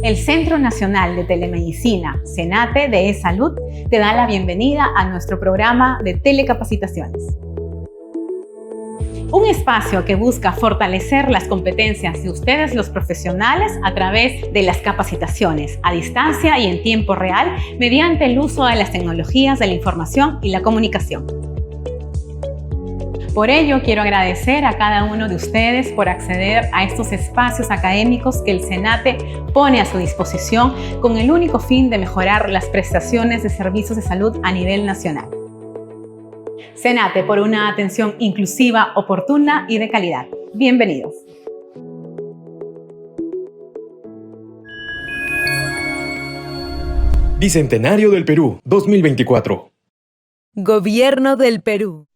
El Centro Nacional de Telemedicina, CENATE de eSalud, te da la bienvenida a nuestro programa de telecapacitaciones. Un espacio que busca fortalecer las competencias de ustedes los profesionales a través de las capacitaciones a distancia y en tiempo real mediante el uso de las tecnologías de la información y la comunicación. Por ello, quiero agradecer a cada uno de ustedes por acceder a estos espacios académicos que el CENATE pone a su disposición con el único fin de mejorar las prestaciones de servicios de salud a nivel nacional. CENATE, por una atención inclusiva, oportuna y de calidad. Bienvenidos. Bicentenario del Perú, 2024. Gobierno del Perú.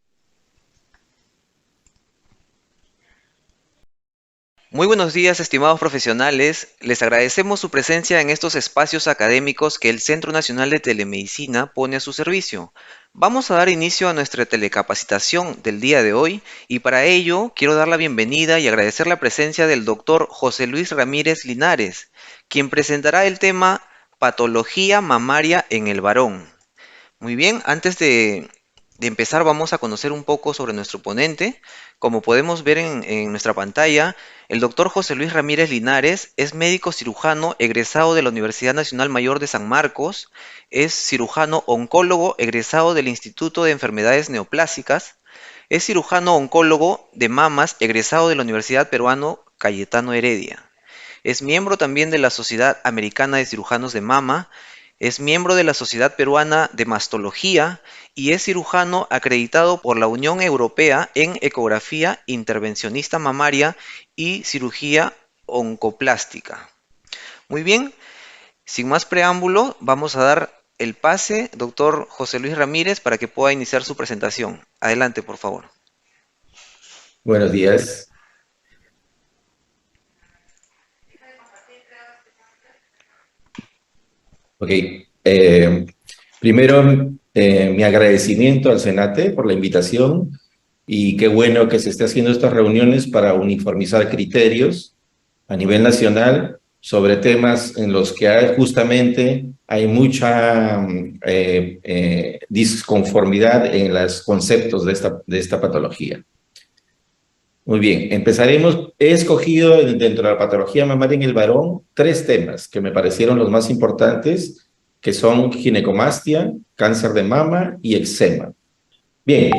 Muy buenos días, estimados profesionales. Les agradecemos su presencia en estos espacios académicos que el Centro Nacional de Telemedicina pone a su servicio. Vamos a dar inicio a nuestra telecapacitación del día de hoy y para ello quiero dar la bienvenida y agradecer la presencia del doctor José Luis Ramírez Linares, quien presentará el tema Patología mamaria en el varón. Muy bien, antes de empezar vamos a conocer un poco sobre nuestro ponente. Como podemos ver en nuestra pantalla, el doctor José Luis Ramírez Linares es médico cirujano egresado de la Universidad Nacional Mayor de San Marcos, es cirujano oncólogo egresado del Instituto de Enfermedades Neoplásicas, es cirujano oncólogo de mamas egresado de la Universidad Peruano Cayetano Heredia. Es miembro también de la Sociedad Americana de Cirujanos de Mama, es miembro de la Sociedad Peruana de Mastología y es cirujano acreditado por la Unión Europea en ecografía intervencionista mamaria y cirugía oncoplástica. Muy bien, sin más preámbulo, vamos a dar el pase, doctor José Luis Ramírez, para que pueda iniciar su presentación. Adelante, por favor. Buenos días. Ok, primero mi agradecimiento al CENATE por la invitación y qué bueno que se esté haciendo estas reuniones para uniformizar criterios a nivel nacional sobre temas en los que justamente hay mucha disconformidad en los conceptos de esta patología. Muy bien, empezaremos. He escogido dentro de la patología mamaria en el varón 3 temas que me parecieron los más importantes, que son ginecomastia, cáncer de mama y eczema. Bien,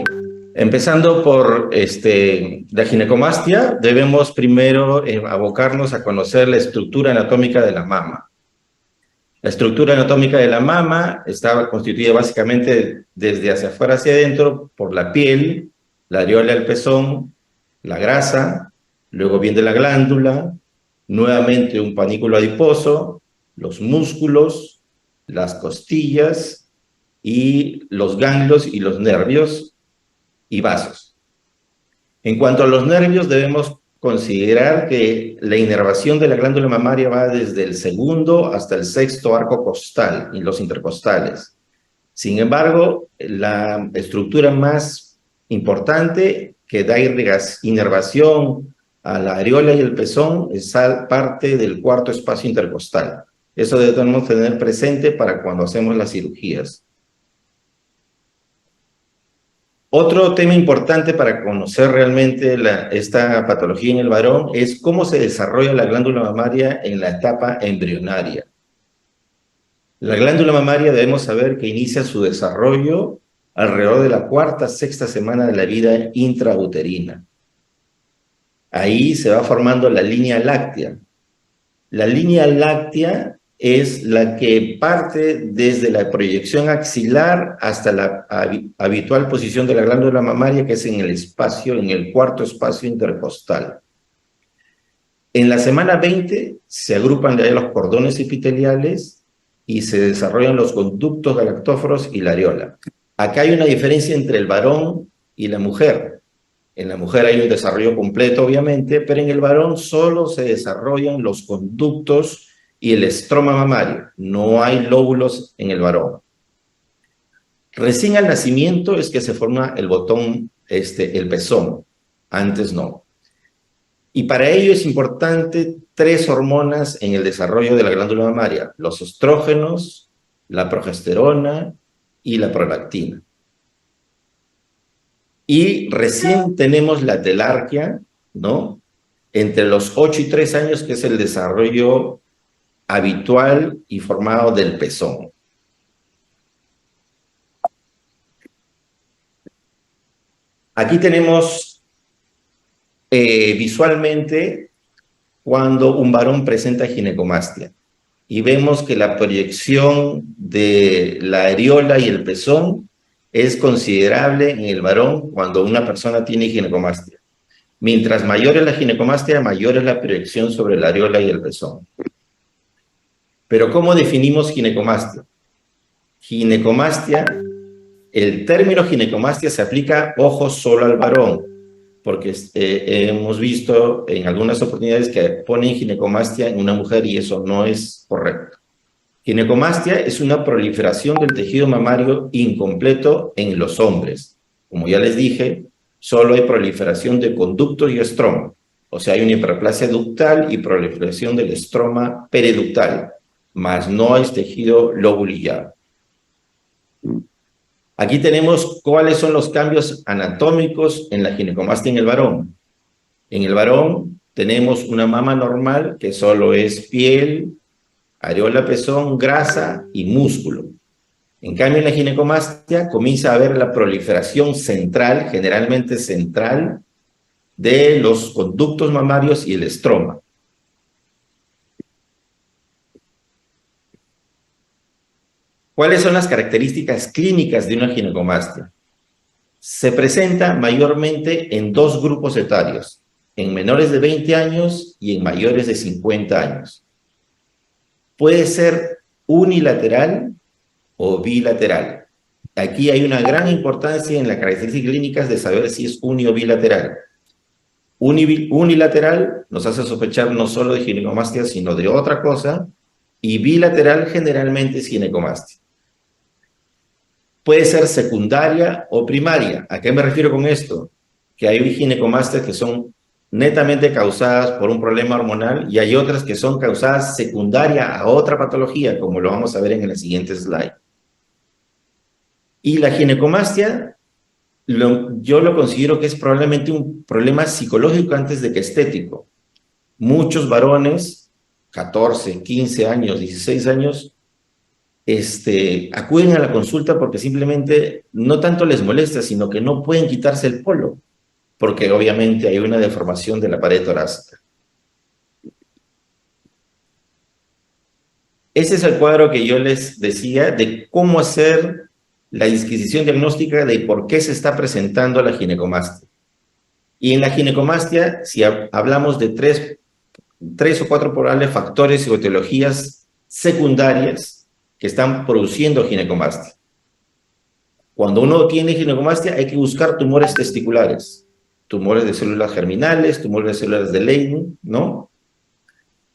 empezando por la ginecomastia, debemos primero abocarnos a conocer la estructura anatómica de la mama. La estructura anatómica de la mama está constituida básicamente desde hacia afuera hacia adentro por la piel, la areola del pezón, la grasa, luego viene la glándula, nuevamente un panículo adiposo, los músculos, las costillas y los ganglios y los nervios y vasos. En cuanto a los nervios, debemos considerar que la inervación de la glándula mamaria va desde el segundo hasta el sexto arco costal y los intercostales. Sin embargo, la estructura más importante que da inervación a la areola y el pezón es parte del cuarto espacio intercostal. Eso debemos tener presente para cuando hacemos las cirugías. Otro tema importante para conocer realmente esta patología en el varón es cómo se desarrolla la glándula mamaria en la etapa embrionaria. La glándula mamaria debemos saber que inicia su desarrollo alrededor de la 4ª, 6ª semana de la vida intrauterina. Ahí se va formando la línea láctea. La línea láctea es la que parte desde la proyección axilar hasta la habitual posición de la glándula mamaria, que es en el espacio, en el cuarto espacio intercostal. En la semana 20 se agrupan ya los cordones epiteliales y se desarrollan los conductos galactóforos y la areola. Acá hay una diferencia entre el varón y la mujer. En la mujer hay un desarrollo completo, obviamente, pero en el varón solo se desarrollan los conductos y el estroma mamario. No hay lóbulos en el varón. Recién al nacimiento es que se forma el botón, el pezón. Antes no. Y para ello es importante 3 hormonas en el desarrollo de la glándula mamaria: los estrógenos, la progesterona y la prolactina. Y recién tenemos la telarquía, ¿no? Entre los 8 y 3 años, que es el desarrollo habitual y formado del pezón. Aquí tenemos visualmente cuando un varón presenta ginecomastia. Y vemos que la proyección de la areola y el pezón es considerable en el varón cuando una persona tiene ginecomastia. Mientras mayor es la ginecomastia, mayor es la proyección sobre la areola y el pezón. Pero ¿cómo definimos ginecomastia? Ginecomastia, el término ginecomastia se aplica, ojo, solo al varón, porque hemos visto en algunas oportunidades que ponen ginecomastia en una mujer y eso no es correcto. Ginecomastia es una proliferación del tejido mamario incompleto en los hombres. Como ya les dije, solo hay proliferación de conductos y estroma. O sea, hay una hiperplasia ductal y proliferación del estroma periductal, más no hay tejido lobulillar. Aquí tenemos cuáles son los cambios anatómicos en la ginecomastia en el varón. En el varón tenemos una mama normal que solo es piel, areola, pezón, grasa y músculo. En cambio, en la ginecomastia comienza a haber la proliferación central, generalmente central, de los conductos mamarios y el estroma. ¿Cuáles son las características clínicas de una ginecomastia? Se presenta mayormente en 2 grupos etarios, en menores de 20 años y en mayores de 50 años. Puede ser unilateral o bilateral. Aquí hay una gran importancia en las características clínicas de saber si es uni o bilateral. Unilateral nos hace sospechar no solo de ginecomastia, sino de otra cosa, y bilateral generalmente es ginecomastia. Puede ser secundaria o primaria. ¿A qué me refiero con esto? Que hay ginecomastias que son netamente causadas por un problema hormonal y hay otras que son causadas secundaria a otra patología, como lo vamos a ver en el siguiente slide. Y la ginecomastia, yo lo considero que es probablemente un problema psicológico antes de que estético. Muchos varones, 14, 15 años, 16 años, acuden a la consulta porque simplemente no tanto les molesta, sino que no pueden quitarse el polo, porque obviamente hay una deformación de la pared torácica. Ese es el cuadro que yo les decía de cómo hacer la disquisición diagnóstica de por qué se está presentando la ginecomastia. Y en la ginecomastia, si hablamos de tres o cuatro probables factores o etiologías secundarias que están produciendo ginecomastia. Cuando uno tiene ginecomastia hay que buscar tumores testiculares, tumores de células germinales, tumores de células de Leydig, ¿no?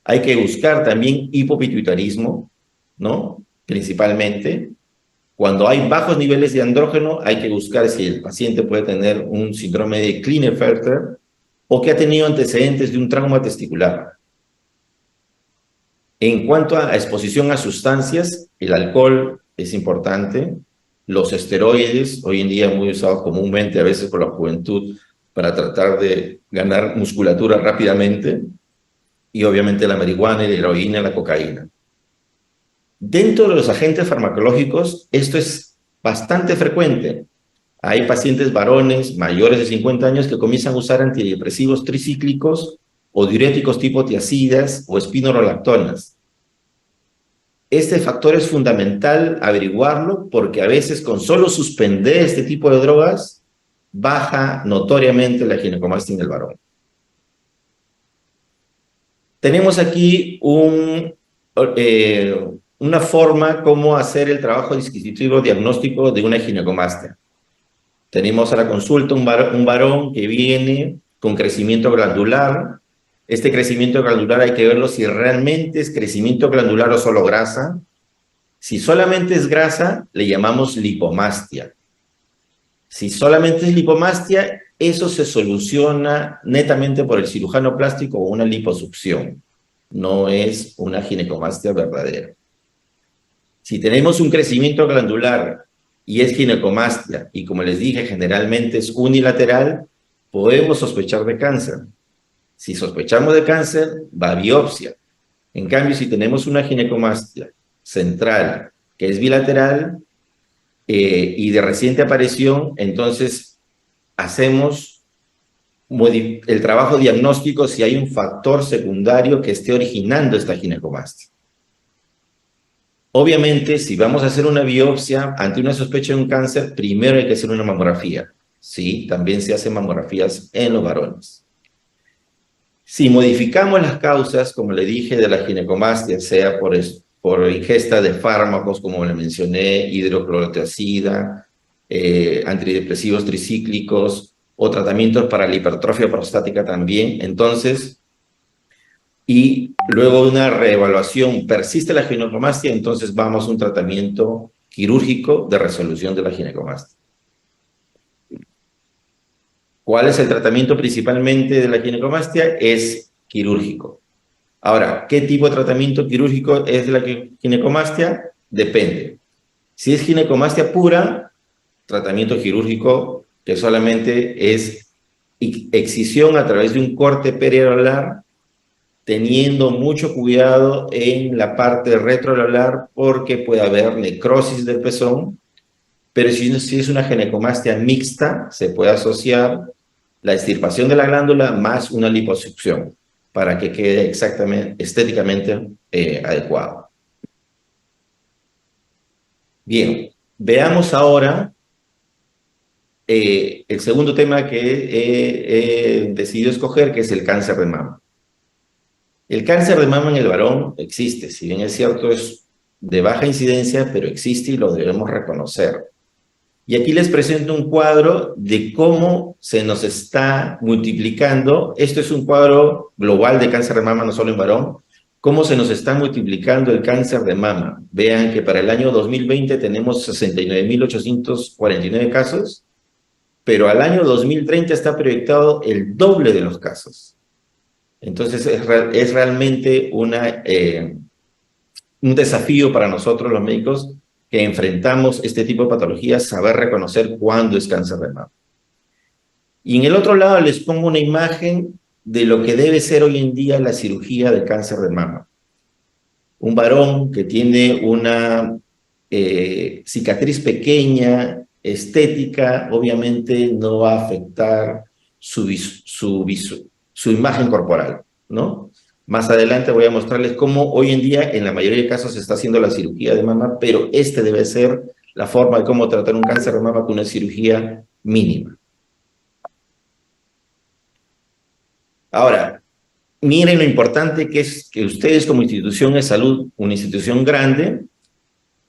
Hay que buscar también hipopituitarismo, ¿no? Principalmente. Cuando hay bajos niveles de andrógeno, hay que buscar si el paciente puede tener un síndrome de Klinefelter o que ha tenido antecedentes de un trauma testicular. En cuanto a exposición a sustancias, el alcohol es importante, los esteroides, hoy en día muy usados comúnmente, a veces por la juventud, para tratar de ganar musculatura rápidamente, y obviamente la marihuana, la heroína, la cocaína. Dentro de los agentes farmacológicos, esto es bastante frecuente. Hay pacientes varones mayores de 50 años que comienzan a usar antidepresivos tricíclicos o diuréticos tipo tiazidas o espironolactonas. Este factor es fundamental averiguarlo porque a veces con solo suspender este tipo de drogas baja notoriamente la ginecomastia en el varón. Tenemos aquí una forma cómo hacer el trabajo disquisitivo diagnóstico de una ginecomastia. Tenemos a la consulta un varón que viene con crecimiento glandular. Este crecimiento glandular hay que verlo si realmente es crecimiento glandular o solo grasa. Si solamente es grasa, le llamamos lipomastia. Si solamente es lipomastia, eso se soluciona netamente por el cirujano plástico o una liposucción. No es una ginecomastia verdadera. Si tenemos un crecimiento glandular y es ginecomastia, y como les dije, generalmente es unilateral, podemos sospechar de cáncer. Si sospechamos de cáncer, va a biopsia. En cambio, si tenemos una ginecomastia central, que es bilateral, y de reciente aparición, entonces hacemos el trabajo diagnóstico si hay un factor secundario que esté originando esta ginecomastia. Obviamente, si vamos a hacer una biopsia ante una sospecha de un cáncer, primero hay que hacer una mamografía. Sí, también se hacen mamografías en los varones. Si modificamos las causas, como le dije, de la ginecomastia, sea por ingesta de fármacos, como le mencioné, hidroclorotiazida, antidepresivos tricíclicos, o tratamientos para la hipertrofia prostática también, entonces, y luego de una reevaluación persiste la ginecomastia, entonces vamos a un tratamiento quirúrgico de resolución de la ginecomastia. ¿Cuál es el tratamiento principalmente de la ginecomastia? Es quirúrgico. Ahora, ¿qué tipo de tratamiento quirúrgico es de la ginecomastia? Depende. Si es ginecomastia pura, tratamiento quirúrgico que solamente es excisión a través de un corte periareolar, teniendo mucho cuidado en la parte retroareolar porque puede haber necrosis del pezón, pero si es una ginecomastia mixta, se puede asociar la extirpación de la glándula más una liposucción para que quede exactamente, estéticamente adecuado. Bien, veamos ahora el segundo tema que he decidido escoger, que es el cáncer de mama. El cáncer de mama en el varón existe, si bien es cierto, es de baja incidencia, pero existe y lo debemos reconocer. Y aquí les presento un cuadro de cómo se nos está multiplicando. Esto es un cuadro global de cáncer de mama, no solo en varón. Cómo se nos está multiplicando el cáncer de mama. Vean que para el año 2020 tenemos 69.849 casos, pero al año 2030 está proyectado el doble de los casos. Entonces es realmente un desafío para nosotros los médicos que enfrentamos este tipo de patologías, saber reconocer cuándo es cáncer de mama. Y en el otro lado les pongo una imagen de lo que debe ser hoy en día la cirugía de cáncer de mama. Un varón que tiene una cicatriz pequeña, estética, obviamente no va a afectar su imagen corporal, ¿no? Más adelante voy a mostrarles cómo hoy en día en la mayoría de casos se está haciendo la cirugía de mama, pero debe ser la forma de cómo tratar un cáncer de mama con una cirugía mínima. Ahora, miren lo importante que es que ustedes como institución de salud, una institución grande,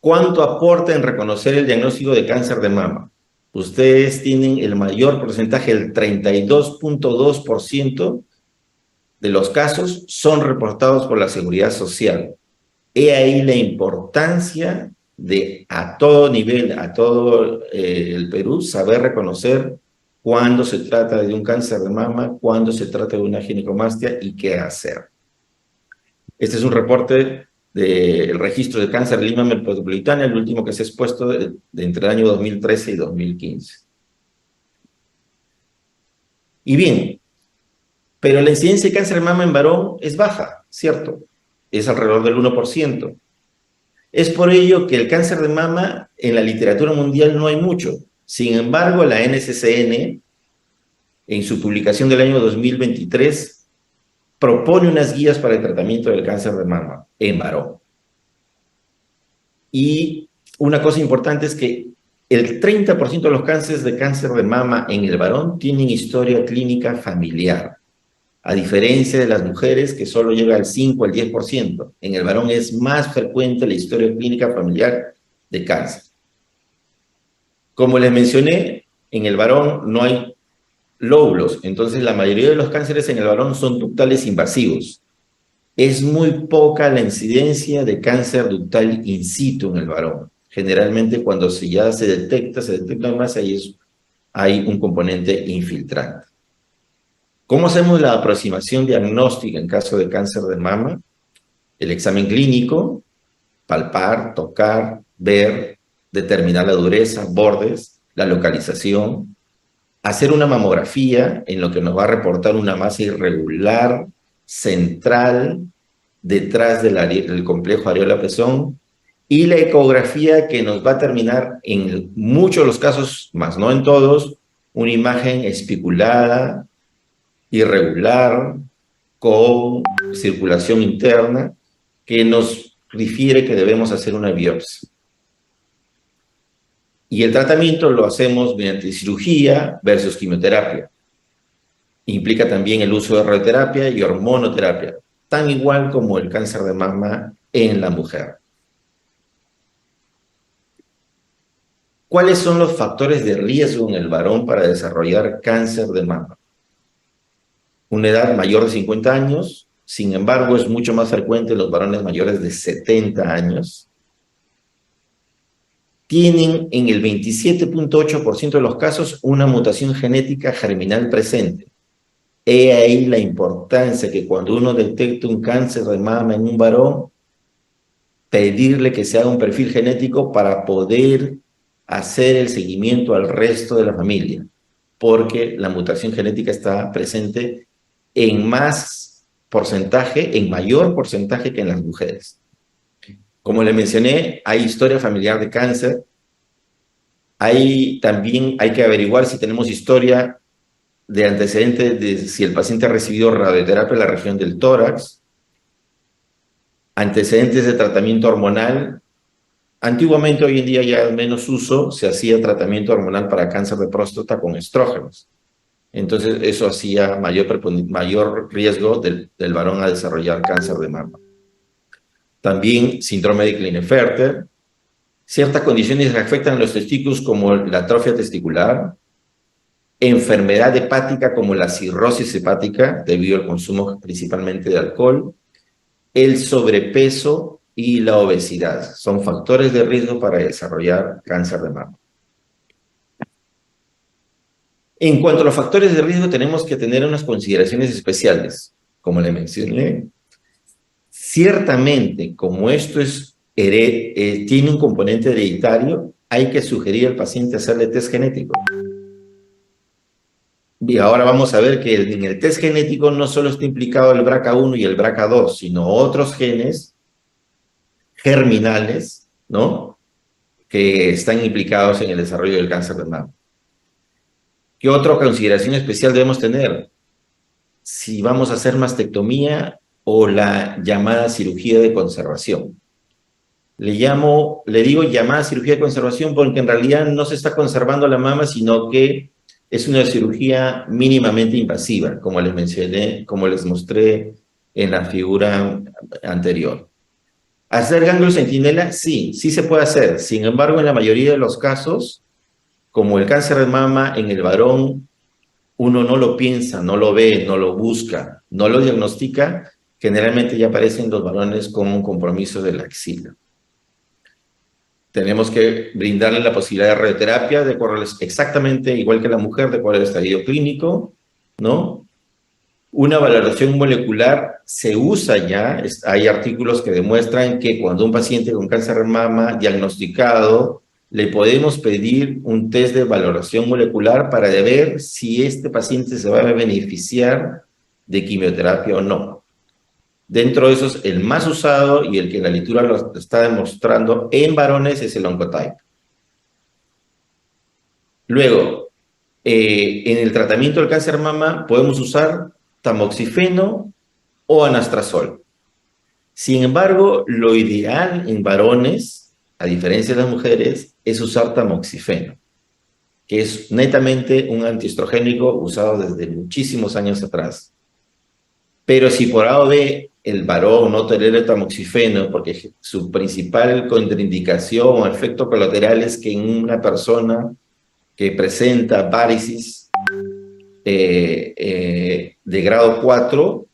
¿cuánto aporta en reconocer el diagnóstico de cáncer de mama? Ustedes tienen el mayor porcentaje, el 32.2% de los casos son reportados por la Seguridad Social. He ahí la importancia de a todo nivel, a todo el Perú, saber reconocer cuándo se trata de un cáncer de mama, cuándo se trata de una ginecomastia y qué hacer. Este es un reporte del registro de cáncer de Lima Metropolitana, el último que se ha expuesto entre el año 2013 y 2015. Y bien, pero la incidencia de cáncer de mama en varón es baja, ¿cierto? Es alrededor del 1%. Es por ello que el cáncer de mama en la literatura mundial no hay mucho. Sin embargo, la NCCN, en su publicación del año 2023, propone unas guías para el tratamiento del cáncer de mama en varón. Y una cosa importante es que el 30% de los cánceres de cáncer de mama en el varón tienen historia clínica familiar, a diferencia de las mujeres que solo llega al 5 al 10%. En el varón es más frecuente la historia clínica familiar de cáncer. Como les mencioné, en el varón no hay lóbulos, entonces la mayoría de los cánceres en el varón son ductales invasivos. Es muy poca la incidencia de cáncer ductal in situ en el varón. Generalmente cuando ya se detecta más, ahí es hay un componente infiltrante. ¿Cómo hacemos la aproximación diagnóstica en caso de cáncer de mama? El examen clínico, palpar, tocar, ver, determinar la dureza, bordes, la localización, hacer una mamografía en lo que nos va a reportar una masa irregular, central, detrás del complejo areola-pezón, y la ecografía que nos va a terminar en muchos de los casos, más no en todos, una imagen especulada, irregular, con circulación interna, que nos refiere que debemos hacer una biopsia. Y el tratamiento lo hacemos mediante cirugía versus quimioterapia. Implica también el uso de radioterapia y hormonoterapia, tan igual como el cáncer de mama en la mujer. ¿Cuáles son los factores de riesgo en el varón para desarrollar cáncer de mama? Una edad mayor de 50 años, sin embargo, es mucho más frecuente en los varones mayores de 70 años. Tienen en el 27.8% de los casos una mutación genética germinal presente. He ahí la importancia que cuando uno detecta un cáncer de mama en un varón, pedirle que se haga un perfil genético para poder hacer el seguimiento al resto de la familia, porque la mutación genética está presente en más porcentaje, en mayor porcentaje que en las mujeres. Como le mencioné, hay historia familiar de cáncer. También hay que averiguar si tenemos historia de antecedentes de si el paciente ha recibido radioterapia en la región del tórax, antecedentes de tratamiento hormonal. Antiguamente, hoy en día ya menos uso, se hacía tratamiento hormonal para cáncer de próstata con estrógenos. Entonces, eso hacía mayor riesgo del varón a desarrollar cáncer de mama. También síndrome de Klinefelter, ciertas condiciones que afectan los testículos como la atrofia testicular, enfermedad hepática como la cirrosis hepática debido al consumo principalmente de alcohol, el sobrepeso y la obesidad son factores de riesgo para desarrollar cáncer de mama. En cuanto a los factores de riesgo, tenemos que tener unas consideraciones especiales. Como le mencioné, ciertamente, como esto tiene un componente hereditario, hay que sugerir al paciente hacerle test genético. Y ahora vamos a ver que en el test genético no solo está implicado el BRCA1 y el BRCA2, sino otros genes germinales, ¿no?, que están implicados en el desarrollo del cáncer de mama. ¿Qué otra consideración especial debemos tener? Si vamos a hacer mastectomía o la llamada cirugía de conservación. Le digo llamada cirugía de conservación porque en realidad no se está conservando la mama, sino que es una cirugía mínimamente invasiva, como les mencioné, como les mostré en la figura anterior. ¿Hacer ganglio centinela? Sí, sí se puede hacer. Sin embargo, en la mayoría de los casos, como el cáncer de mama en el varón, uno no lo piensa, no lo ve, no lo busca, no lo diagnostica, generalmente ya aparecen los varones con un compromiso de la axila. Tenemos que brindarle la posibilidad de radioterapia, de acuerdo exactamente igual que la mujer, de acuerdo al estadio clínico, ¿no? Una valoración molecular se usa ya, hay artículos que demuestran que cuando un paciente con cáncer de mama diagnosticado, le podemos pedir un test de valoración molecular para ver si este paciente se va a beneficiar de quimioterapia o no. Dentro de esos, el más usado y el que la literatura lo está demostrando en varones es el Oncotype. Luego, en el tratamiento del cáncer de mama podemos usar tamoxifeno o anastrozol. Sin embargo, lo ideal en varones, a diferencia de las mujeres, es usar tamoxifeno, que es netamente un antiestrogénico usado desde muchísimos años atrás. Pero si por A o B el varón no tolera el tamoxifeno, porque su principal contraindicación o efecto colateral es que en una persona que presenta váricis de grado 4,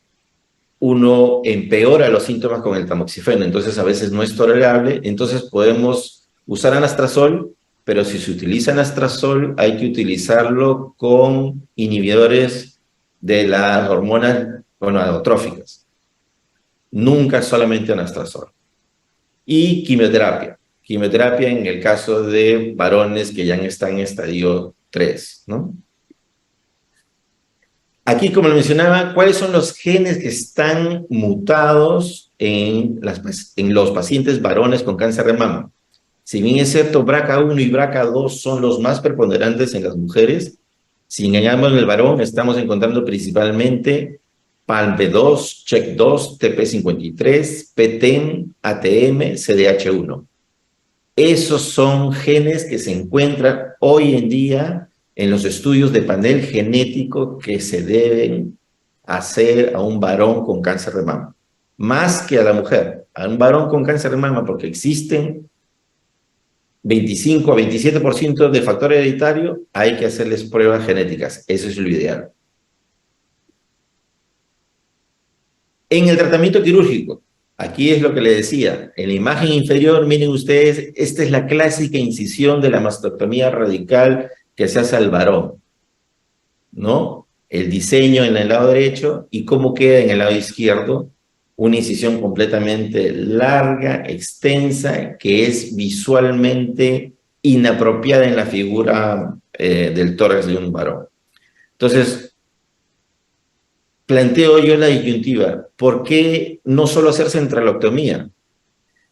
uno empeora los síntomas con el tamoxifeno, entonces a veces no es tolerable, entonces podemos usar anastrozol pero si se utiliza anastrozol, hay que utilizarlo con inhibidores de las hormonas gonadotróficas. Nunca solamente anastrozol. Y quimioterapia. Quimioterapia en el caso de varones que ya están en estadio 3, ¿no? Aquí, como lo mencionaba, ¿cuáles son los genes que están mutados en los pacientes varones con cáncer de mama? Si bien es cierto, BRCA1 y BRCA2 son los más preponderantes en las mujeres, sin embargo, en el varón estamos encontrando principalmente PALB2, CHEK2, TP53, PTEN, ATM, CDH1. Esos son genes que se encuentran hoy en día en los estudios de panel genético que se deben hacer a un varón con cáncer de mama. Más que a la mujer, a un varón con cáncer de mama, porque existen 25 a 27% de factor hereditario, hay que hacerles pruebas genéticas. Eso es lo ideal. En el tratamiento quirúrgico, aquí es lo que le decía, en la imagen inferior, miren ustedes, esta es la clásica incisión de la mastectomía radical que se hace al varón, ¿no? El diseño en el lado derecho y cómo queda en el lado izquierdo, una incisión completamente larga, extensa, que es visualmente inapropiada en la figura del tórax de un varón. Entonces, planteo yo la disyuntiva, ¿por qué no solo hacer centraloctomía?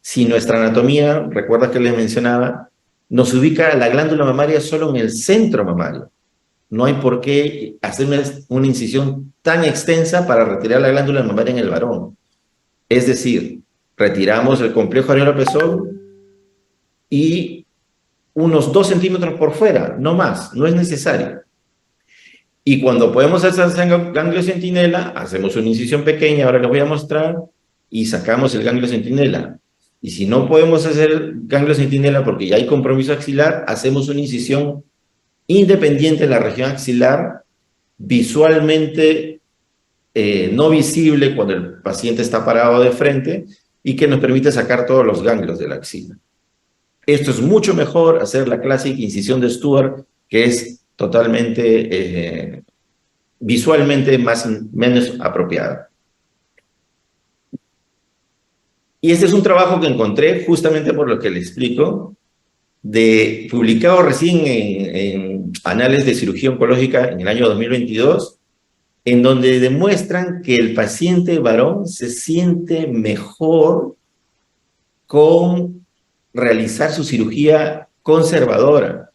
Si nuestra anatomía, recuerda que les mencionaba, nos ubica la glándula mamaria solo en el centro mamario. No hay por qué hacer una incisión tan extensa para retirar la glándula mamaria en el varón. Es decir, retiramos el complejo areola-pezón y unos 2 centímetros por fuera, no más, no es necesario. Y cuando podemos hacer ganglio centinela, hacemos una incisión pequeña, ahora les voy a mostrar, y sacamos el ganglio centinela. Y si no podemos hacer ganglio centinela porque ya hay compromiso axilar, hacemos una incisión independiente en la región axilar, visualmente no visible cuando el paciente está parado de frente y que nos permite sacar todos los ganglios de la axila. Esto es mucho mejor hacer la clásica incisión de Stuart, que es totalmente visualmente menos apropiada. Y este es un trabajo que encontré justamente por lo que le explico, publicado recién en Anales de Cirugía Oncológica en el año 2022, en donde demuestran que el paciente varón se siente mejor con realizar su cirugía conservadora.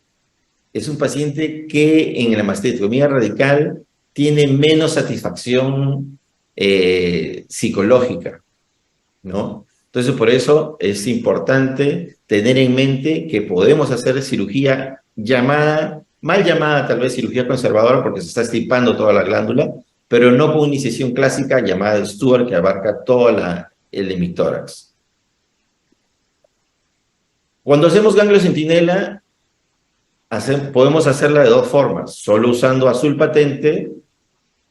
Es un paciente que en la mastectomía radical tiene menos satisfacción psicológica, ¿no? Entonces, por eso es importante tener en mente que podemos hacer cirugía mal llamada tal vez cirugía conservadora porque se está estipando toda la glándula, pero no con una incisión clásica llamada de Stuart que abarca todo el hemitórax. Cuando hacemos ganglio centinela, podemos hacerla de 2 formas, solo usando azul patente,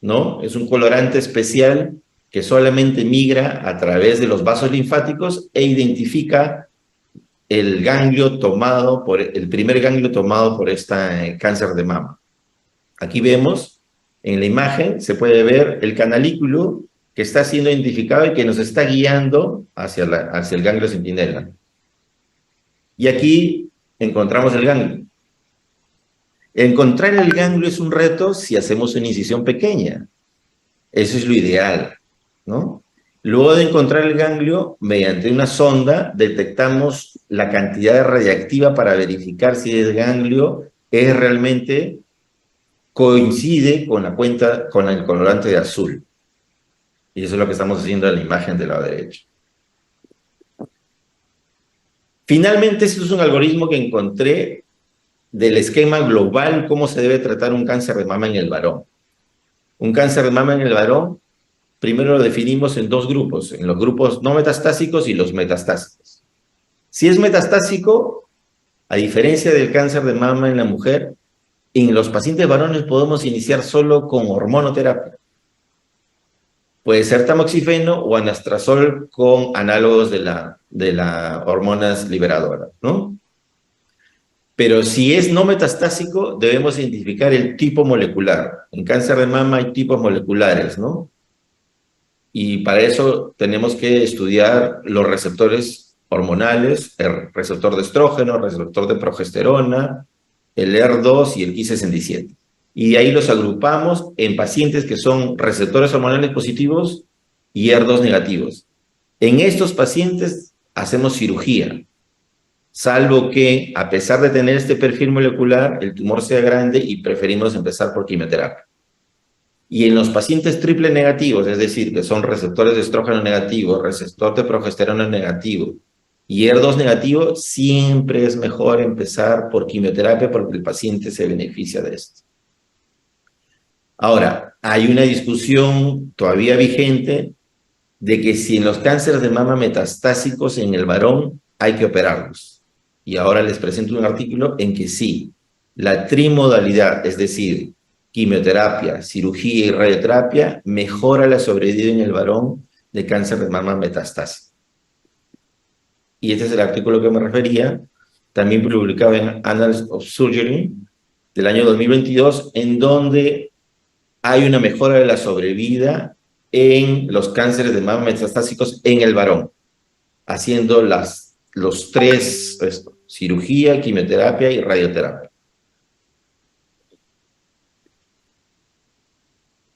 ¿no? Es un colorante especial que solamente migra a través de los vasos linfáticos e identifica el primer ganglio tomado por este cáncer de mama. Aquí vemos, en la imagen, se puede ver el canalículo que está siendo identificado y que nos está guiando hacia el ganglio centinela. Y aquí encontramos el ganglio. Encontrar el ganglio es un reto si hacemos una incisión pequeña. Eso es lo ideal, ¿no? Luego de encontrar el ganglio, mediante una sonda, detectamos la cantidad radiactiva para verificar si el ganglio realmente coincide con el colorante de azul. Y eso es lo que estamos haciendo en la imagen del lado derecho. Finalmente, esto es un algoritmo que encontré del esquema global, cómo se debe tratar un cáncer de mama en el varón. Un cáncer de mama en el varón, primero lo definimos en 2 grupos, en los grupos no metastásicos y los metastásicos. Si es metastásico, a diferencia del cáncer de mama en la mujer, en los pacientes varones podemos iniciar solo con hormonoterapia. Puede ser tamoxifeno o anastrozol con análogos de las hormonas liberadoras, ¿no? Pero si es no metastásico, debemos identificar el tipo molecular. En cáncer de mama hay tipos moleculares, ¿no? Y para eso tenemos que estudiar los receptores hormonales, el receptor de estrógeno, el receptor de progesterona, el ER2 y el Ki67. Y ahí los agrupamos en pacientes que son receptores hormonales positivos y ER2 negativos. En estos pacientes hacemos cirugía, salvo que, a pesar de tener este perfil molecular, el tumor sea grande y preferimos empezar por quimioterapia. Y en los pacientes triple negativos, es decir, que son receptores de estrógeno negativo, receptor de progesterona negativo y ER2 negativo, siempre es mejor empezar por quimioterapia porque el paciente se beneficia de esto. Ahora, hay una discusión todavía vigente de que si en los cánceres de mama metastásicos en el varón hay que operarlos. Y ahora les presento un artículo en que sí, la trimodalidad, es decir, quimioterapia, cirugía y radioterapia, mejora la sobrevida en el varón de cáncer de mama metastásico. Y este es el artículo que me refería, también publicado en Annals of Surgery del año 2022, en donde hay una mejora de la sobrevida en los cánceres de mama metastásicos en el varón, haciendo los tres, cirugía, quimioterapia y radioterapia.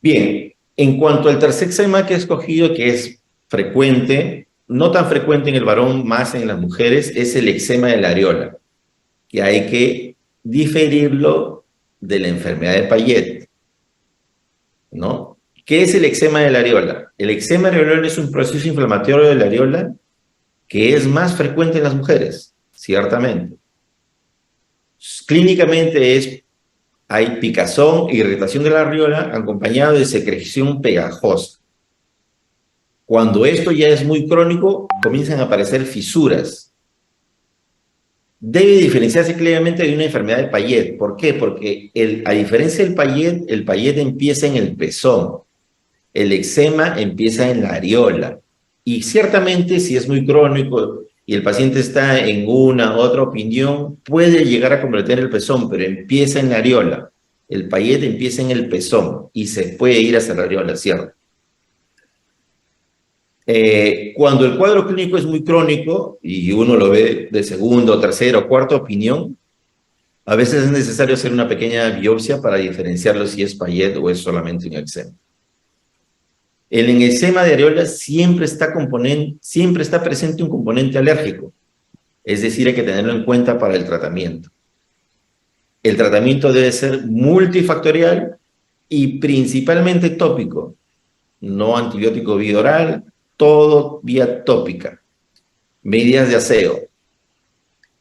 Bien, en cuanto al tercer eczema que he escogido, que es frecuente, no tan frecuente en el varón, más en las mujeres, es el eczema de la areola, que hay que diferirlo de la enfermedad de Payet, ¿no? ¿Qué es el eczema de la areola? El eczema areolar es un proceso inflamatorio de la areola que es más frecuente en las mujeres, ciertamente. Clínicamente hay picazón e irritación de la areola acompañado de secreción pegajosa. Cuando esto ya es muy crónico, comienzan a aparecer fisuras. Debe diferenciarse claramente de una enfermedad de Payet. ¿Por qué? Porque a diferencia del Payet, el Payet empieza en el pezón. El eczema empieza en la areola. Y ciertamente, si es muy crónico y el paciente está en una u otra opinión, puede llegar a comprometer el pezón, pero empieza en la areola. El Payet empieza en el pezón y se puede ir hacia la areola, ¿cierto? Cuando el cuadro clínico es muy crónico y uno lo ve de segunda, tercera o cuarta opinión, a veces es necesario hacer una pequeña biopsia para diferenciarlo si es Payet o es solamente un eczema. El eczema de areola siempre está presente un componente alérgico, es decir, hay que tenerlo en cuenta para el tratamiento. El tratamiento debe ser multifactorial y principalmente tópico, no antibiótico vía oral, todo vía tópica. Medidas de aseo.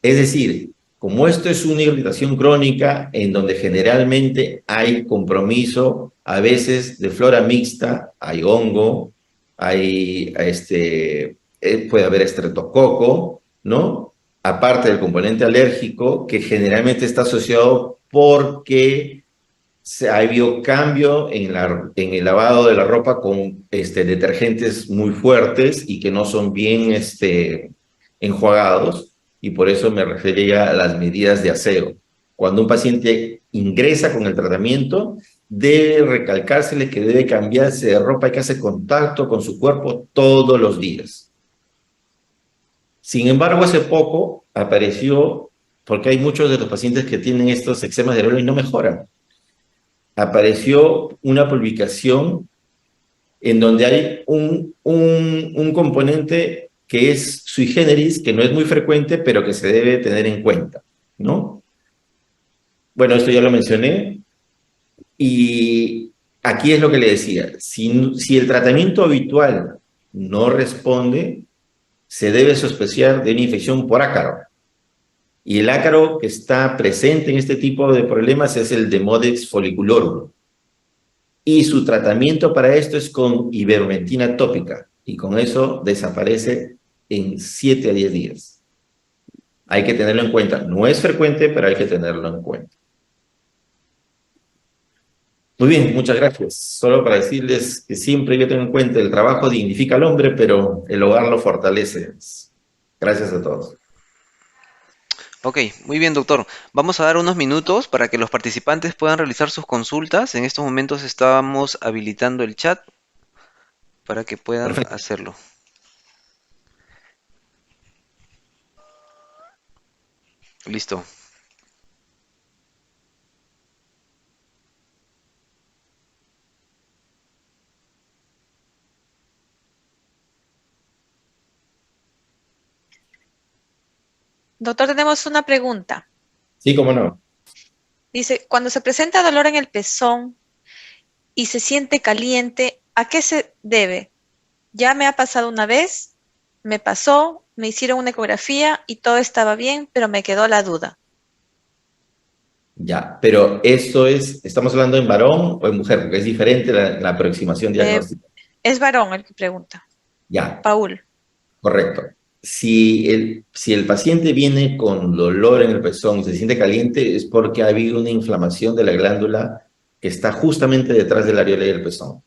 Es decir, como esto es una irritación crónica en donde generalmente hay compromiso, a veces de flora mixta, hay hongo, puede haber estreptococo, ¿no? Aparte del componente alérgico, que generalmente está asociado porque ha habido cambio en el lavado de la ropa con detergentes muy fuertes y que no son bien enjuagados, y por eso me refería a las medidas de aseo. Cuando un paciente ingresa con el tratamiento, debe recalcársele que debe cambiarse de ropa y que hace contacto con su cuerpo todos los días. Sin embargo, hace poco apareció, porque hay muchos de los pacientes que tienen estos eczemas de areola y no mejoran, apareció una publicación en donde hay un componente que es sui generis, que no es muy frecuente, pero que se debe tener en cuenta, ¿no? Bueno, esto ya lo mencioné, y aquí es lo que le decía, si el tratamiento habitual no responde, se debe sospechar de una infección por ácaro. Y el ácaro que está presente en este tipo de problemas es el Demodex folliculorum. Y su tratamiento para esto es con ivermectina tópica. Y con eso desaparece en 7 a 10 días. Hay que tenerlo en cuenta. No es frecuente, pero hay que tenerlo en cuenta. Muy bien, muchas gracias. Solo para decirles que siempre yo tengo en cuenta el trabajo dignifica al hombre, pero el hogar lo fortalece. Gracias a todos. Ok, muy bien, doctor. Vamos a dar unos minutos para que los participantes puedan realizar sus consultas. En estos momentos estamos habilitando el chat para que puedan Perfecto. hacerlo. Listo. Doctor, tenemos una pregunta. Sí, cómo no. Dice, cuando se presenta dolor en el pezón y se siente caliente, ¿a qué se debe? Ya me ha pasado una vez, me pasó, me hicieron una ecografía y todo estaba bien, pero me quedó la duda. Ya, pero ¿estamos hablando en varón o en mujer? Porque es diferente la aproximación Eh, diagnóstica. es varón el que pregunta, Ya, Paul. correcto. Si el paciente viene con dolor en el pezón, se siente caliente, es porque ha habido una inflamación de la glándula que está justamente detrás del areola del pezón.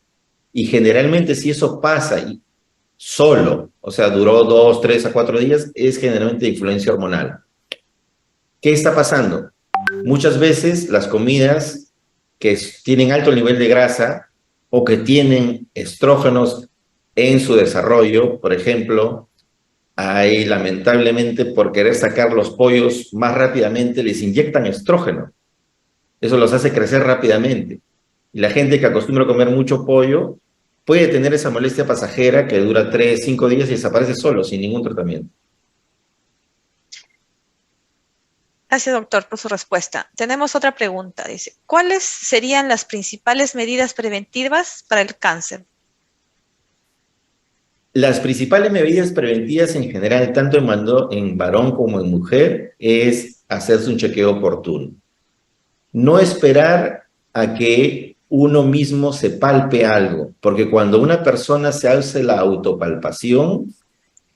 Y generalmente si eso pasa solo, o sea, duró 2, 3 a 4 días, es generalmente de influencia hormonal. ¿Qué está pasando? Muchas veces las comidas que tienen alto nivel de grasa o que tienen estrógenos en su desarrollo, por ejemplo, hay lamentablemente por querer sacar los pollos más rápidamente, les inyectan estrógeno. Eso los hace crecer rápidamente. Y la gente que acostumbra a comer mucho pollo puede tener esa molestia pasajera que dura 3, 5 días y desaparece solo, sin ningún tratamiento. Gracias, doctor, por su respuesta. Tenemos otra pregunta. Dice, ¿cuáles serían las principales medidas preventivas para el cáncer? Las principales medidas preventivas en general, tanto en varón como en mujer, es hacerse un chequeo oportuno. No esperar a que uno mismo se palpe algo, porque cuando una persona se hace la autopalpación,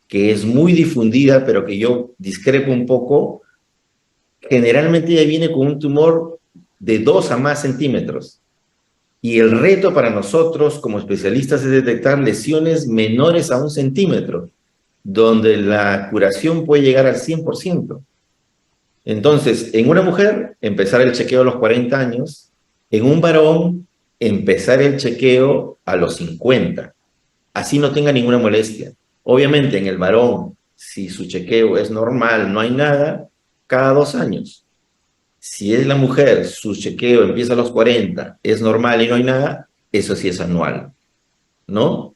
que es muy difundida, pero que yo discrepo un poco, generalmente ella viene con un tumor de 2 a más centímetros. Y el reto para nosotros como especialistas es detectar lesiones menores a 1 centímetro, donde la curación puede llegar al 100%. Entonces, en una mujer, empezar el chequeo a los 40 años, en un varón, empezar el chequeo a los 50, así no tenga ninguna molestia. Obviamente, en el varón, si su chequeo es normal, no hay nada, cada 2 años. Si es la mujer, su chequeo empieza a los 40, es normal y no hay nada, eso sí es anual, ¿no?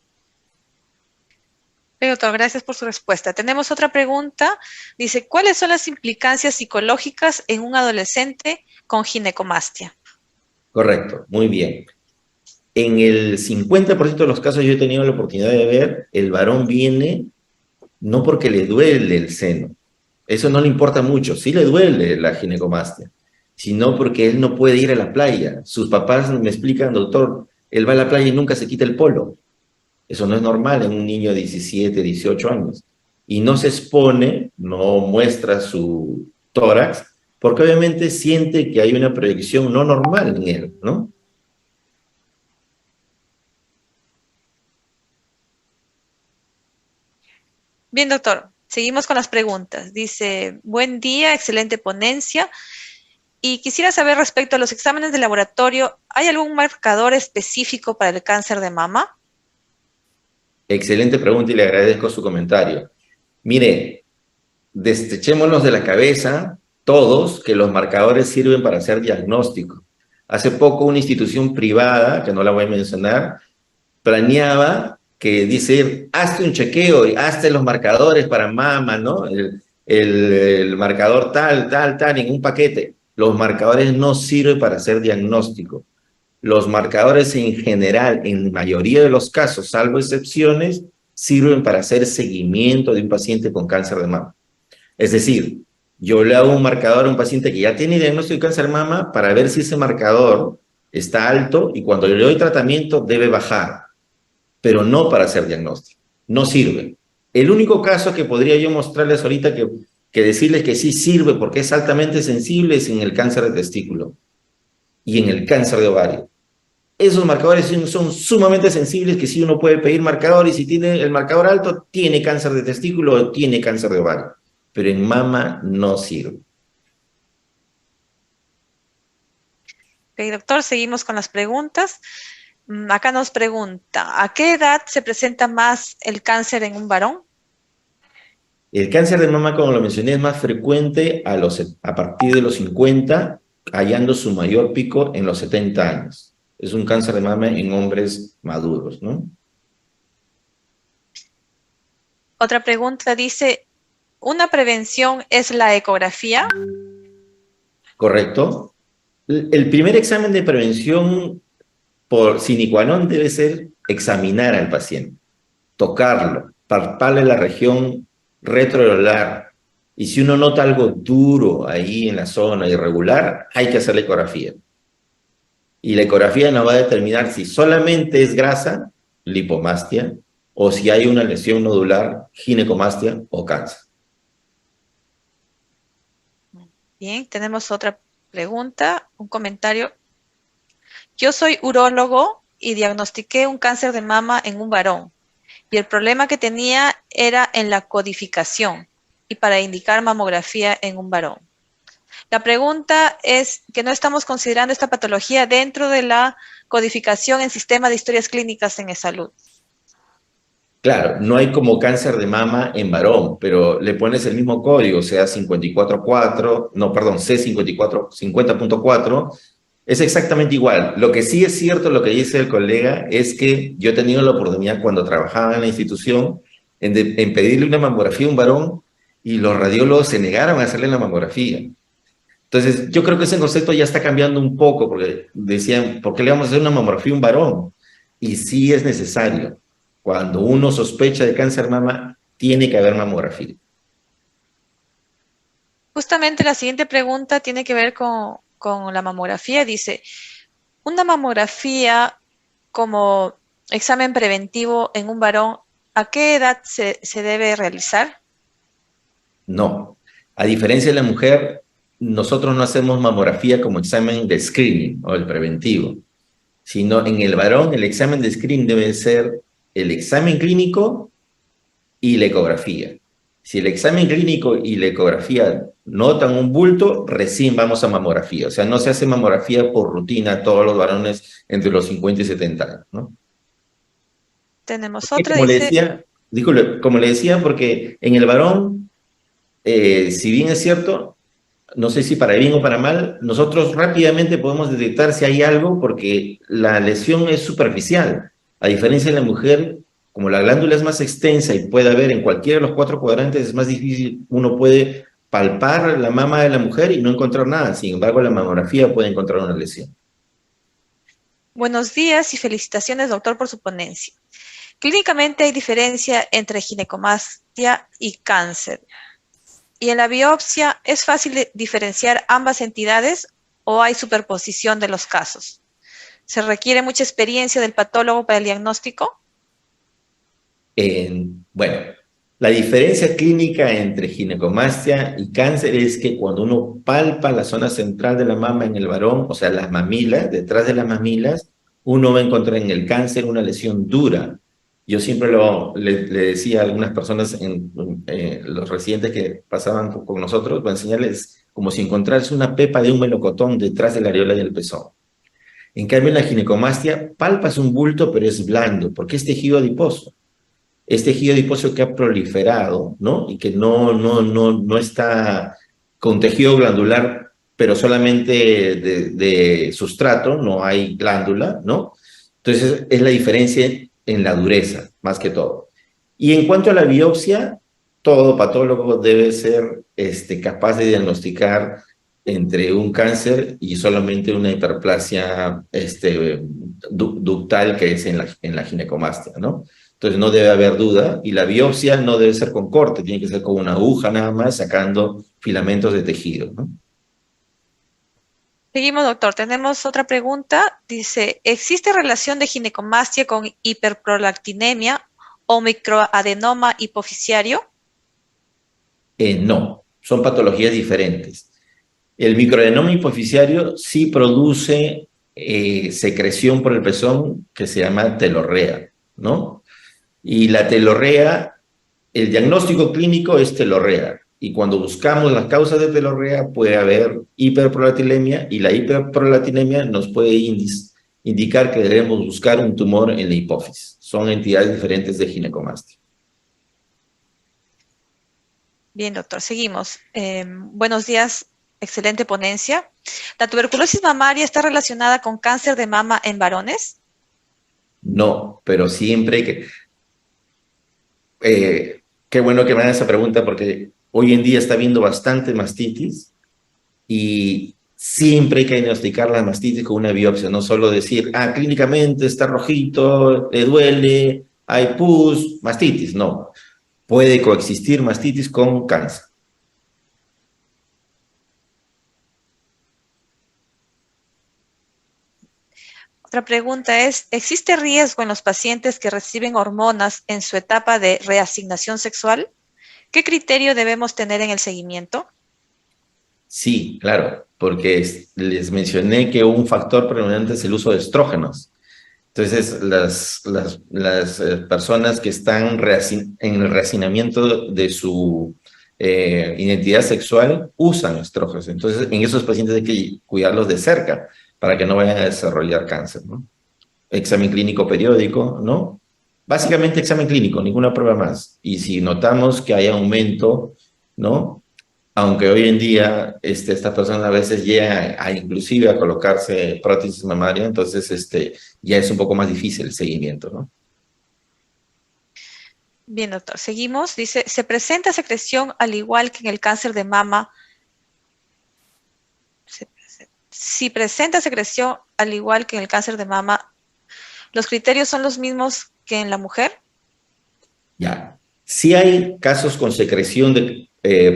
Bien, doctor, gracias por su respuesta. Tenemos otra pregunta. Dice, ¿cuáles son las implicancias psicológicas en un adolescente con ginecomastia? Correcto, muy bien. En el 50% de los casos yo he tenido la oportunidad de ver, el varón viene no porque le duele el seno, eso no le importa mucho, sí le duele la ginecomastia, sino porque él no puede ir a la playa. Sus papás me explican, doctor, él va a la playa y nunca se quita el polo. Eso no es normal en un niño de 17, 18 años. Y no se expone, no muestra su tórax, porque obviamente siente que hay una proyección no normal en él, ¿no? Bien, doctor, seguimos con las preguntas. Dice, buen día, excelente ponencia. Y quisiera saber respecto a los exámenes de laboratorio, ¿hay algún marcador específico para el cáncer de mama? Excelente pregunta y le agradezco su comentario. Mire, desechémonos de la cabeza todos que los marcadores sirven para hacer diagnóstico. Hace poco una institución privada, que no la voy a mencionar, planeaba que dice, hazte un chequeo y hazte los marcadores para mama, ¿no? El marcador tal, tal, tal, en un paquete. Los marcadores no sirven para hacer diagnóstico. Los marcadores en general, en mayoría de los casos, salvo excepciones, sirven para hacer seguimiento de un paciente con cáncer de mama. Es decir, yo le hago un marcador a un paciente que ya tiene diagnóstico de cáncer de mama para ver si ese marcador está alto y cuando le doy tratamiento debe bajar, pero no para hacer diagnóstico. No sirve. El único caso que podría yo mostrarles ahorita que decirles que sí sirve porque es altamente sensible es en el cáncer de testículo y en el cáncer de ovario. Esos marcadores son sumamente sensibles que si uno puede pedir marcador y si tiene el marcador alto, tiene cáncer de testículo o tiene cáncer de ovario. Pero en mama no sirve. Ok, doctor, seguimos con las preguntas. Acá nos pregunta, ¿a qué edad se presenta más el cáncer en un varón? El cáncer de mama, como lo mencioné, es más frecuente a partir de los 50, hallando su mayor pico en los 70 años. Es un cáncer de mama en hombres maduros, ¿no? Otra pregunta dice, ¿una prevención es la ecografía? ¿Correcto? El primer examen de prevención por sine qua non debe ser examinar al paciente, tocarlo, palparle la región retroareolar. Y si uno nota algo duro ahí en la zona irregular, hay que hacer la ecografía. Y la ecografía nos va a determinar si solamente es grasa, lipomastia, o si hay una lesión nodular, ginecomastia o cáncer. Bien, tenemos otra pregunta, un comentario. Yo soy urólogo y diagnostiqué un cáncer de mama en un varón. Y el problema que tenía era en la codificación y para indicar mamografía en un varón. La pregunta es que no estamos considerando esta patología dentro de la codificación en sistema de historias clínicas en eSalud. Claro, no hay como cáncer de mama en varón, pero le pones el mismo código, sea 54.4, no, perdón, C54, 50.4, es exactamente igual. Lo que sí es cierto, lo que dice el colega, es que yo he tenido la oportunidad cuando trabajaba en la institución en pedirle una mamografía a un varón y los radiólogos se negaron a hacerle la mamografía. Entonces, yo creo que ese concepto ya está cambiando un poco, porque decían, ¿por qué le vamos a hacer una mamografía a un varón? Y sí es necesario. Cuando uno sospecha de cáncer de mama, tiene que haber mamografía. Justamente la siguiente pregunta tiene que ver con la mamografía. Dice, ¿una mamografía como examen preventivo en un varón, a qué edad se debe realizar? No. A diferencia de la mujer, nosotros no hacemos mamografía como examen de screening o el preventivo, sino en el varón el examen de screening debe ser el examen clínico y la ecografía. Si el examen clínico y la ecografía notan un bulto, recién vamos a mamografía. O sea, no se hace mamografía por rutina a todos los varones entre los 50 y 70 años, ¿no? Tenemos Y otra, como le dice, decía, disculpe, como le decía, porque en el varón, si bien es cierto, no sé si para bien o para mal, nosotros rápidamente podemos detectar si hay algo porque la lesión es superficial. A diferencia de la mujer, como la glándula es más extensa y puede haber en cualquiera de los 4 cuadrantes, es más difícil, uno puede palpar la mama de la mujer y no encontrar nada. Sin embargo, la mamografía puede encontrar una lesión. buenos días y felicitaciones, doctor, por su ponencia. Clínicamente hay diferencia entre ginecomastia y cáncer. ¿Y en la biopsia es fácil diferenciar ambas entidades o hay superposición de los casos? ¿Se requiere mucha experiencia del patólogo para el diagnóstico? Bueno, la diferencia clínica entre ginecomastia y cáncer es que cuando uno palpa la zona central de la mama en el varón, o sea, las mamilas, detrás de las mamilas, uno va a encontrar en el cáncer una lesión dura. Yo siempre le decía a algunas personas, los residentes que pasaban con nosotros, para enseñarles como si encontrarse una pepa de un melocotón detrás de la areola del pezón. En cambio, en la ginecomastia, palpas un bulto, pero es blando, porque es tejido adiposo. Es tejido adiposo que ha proliferado, ¿no? Y que no está con tejido glandular, pero solamente de sustrato, no hay glándula, ¿no? Entonces, es la diferencia en la dureza, más que todo. Y en cuanto a la biopsia, todo patólogo debe ser capaz de diagnosticar entre un cáncer y solamente una hiperplasia ductal que es en la ginecomastia, ¿no? Entonces no debe haber duda, y la biopsia no debe ser con corte, tiene que ser con una aguja nada más, sacando filamentos de tejido, ¿no? Seguimos, doctor. Tenemos otra pregunta. Dice, ¿existe relación de ginecomastia con hiperprolactinemia o microadenoma hipofisiario? No, son patologías diferentes. El microadenoma hipofisiario sí produce secreción por el pezón que se llama telorrea, ¿no? Y la telorrea, el diagnóstico clínico es telorrea. Y cuando buscamos las causas de telorrea puede haber hiperprolactinemia y la hiperprolactinemia nos puede indicar que debemos buscar un tumor en la hipófisis. Son entidades diferentes de ginecomastia. Bien, doctor, seguimos. Buenos días, excelente ponencia. ¿La tuberculosis mamaria está relacionada con cáncer de mama en varones? No, pero siempre que... qué bueno que me hagan esa pregunta porque hoy en día está habiendo bastante mastitis y siempre hay que diagnosticar la mastitis con una biopsia, no solo decir, clínicamente está rojito, le duele, hay pus, mastitis. No, puede coexistir mastitis con cáncer. Otra pregunta es, ¿existe riesgo en los pacientes que reciben hormonas en su etapa de reasignación sexual? ¿Qué criterio debemos tener en el seguimiento? Sí, claro, porque les mencioné que un factor predominante es el uso de estrógenos. Entonces, las personas que están en el reasigamiento de su identidad sexual usan estrógenos. Entonces, en esos pacientes hay que cuidarlos de cerca para que no vayan a desarrollar cáncer, ¿no? Examen clínico periódico, ¿no? Básicamente examen clínico, ninguna prueba más. Y si notamos que hay aumento, ¿no? Aunque hoy en día estas personas a veces llegan inclusive a colocarse prótesis mamaria, entonces ya es un poco más difícil el seguimiento, ¿no? Bien, doctor, seguimos. Dice, ¿se presenta secreción al igual que en el cáncer de mama? Si presenta secreción al igual que en el cáncer de mama, ¿los criterios son los mismos que en la mujer? Ya. Si hay casos con secreción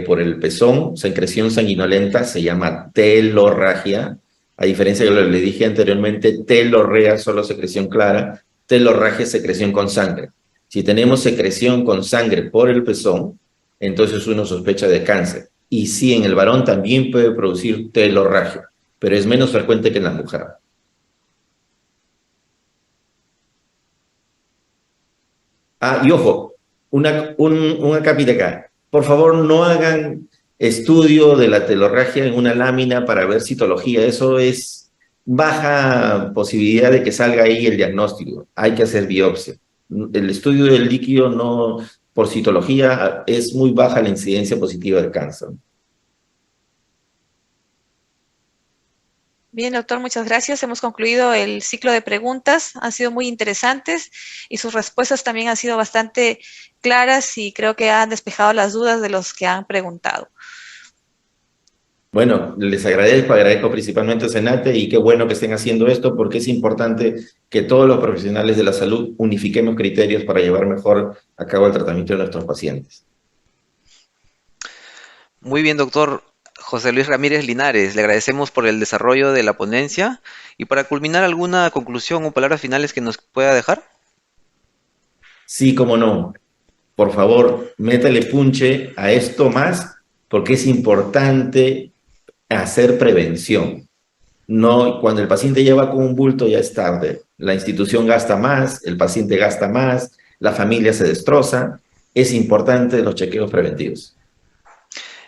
por el pezón, secreción sanguinolenta, se llama telorragia. A diferencia de lo que le dije anteriormente, telorrea, solo secreción clara, telorragia, secreción con sangre. Si tenemos secreción con sangre por el pezón, entonces uno sospecha de cáncer. Y sí, en el varón también puede producir telorragia, pero es menos frecuente que en la mujer. Y ojo, una capita acá. Por favor, no hagan estudio de la telorragia en una lámina para ver citología. Eso es baja posibilidad de que salga ahí el diagnóstico. Hay que hacer biopsia. El estudio del líquido no, por citología es muy baja la incidencia positiva de cáncer. Bien, doctor, muchas gracias. Hemos concluido el ciclo de preguntas. Han sido muy interesantes y sus respuestas también han sido bastante claras y creo que han despejado las dudas de los que han preguntado. Bueno, les agradezco principalmente a Senate y qué bueno que estén haciendo esto porque es importante que todos los profesionales de la salud unifiquemos criterios para llevar mejor a cabo el tratamiento de nuestros pacientes. Muy bien, doctor José Luis Ramírez Linares. Le agradecemos por el desarrollo de la ponencia. Y para culminar, ¿alguna conclusión o palabras finales que nos pueda dejar? Sí, cómo no. Por favor, métale punche a esto más porque es importante hacer prevención. No, cuando el paciente lleva con un bulto ya es tarde. La institución gasta más, el paciente gasta más, la familia se destroza. Es importante los chequeos preventivos.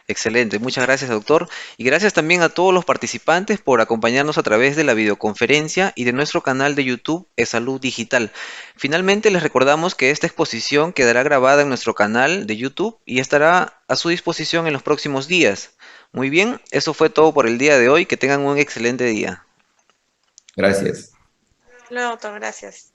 Excelente, muchas gracias, doctor. Y gracias también a todos los participantes por acompañarnos a través de la videoconferencia y de nuestro canal de YouTube eSalud Digital. Finalmente, les recordamos que esta exposición quedará grabada en nuestro canal de YouTube y estará a su disposición en los próximos días. Muy bien, eso fue todo por el día de hoy. Que tengan un excelente día. Gracias. Luego, doctor, gracias.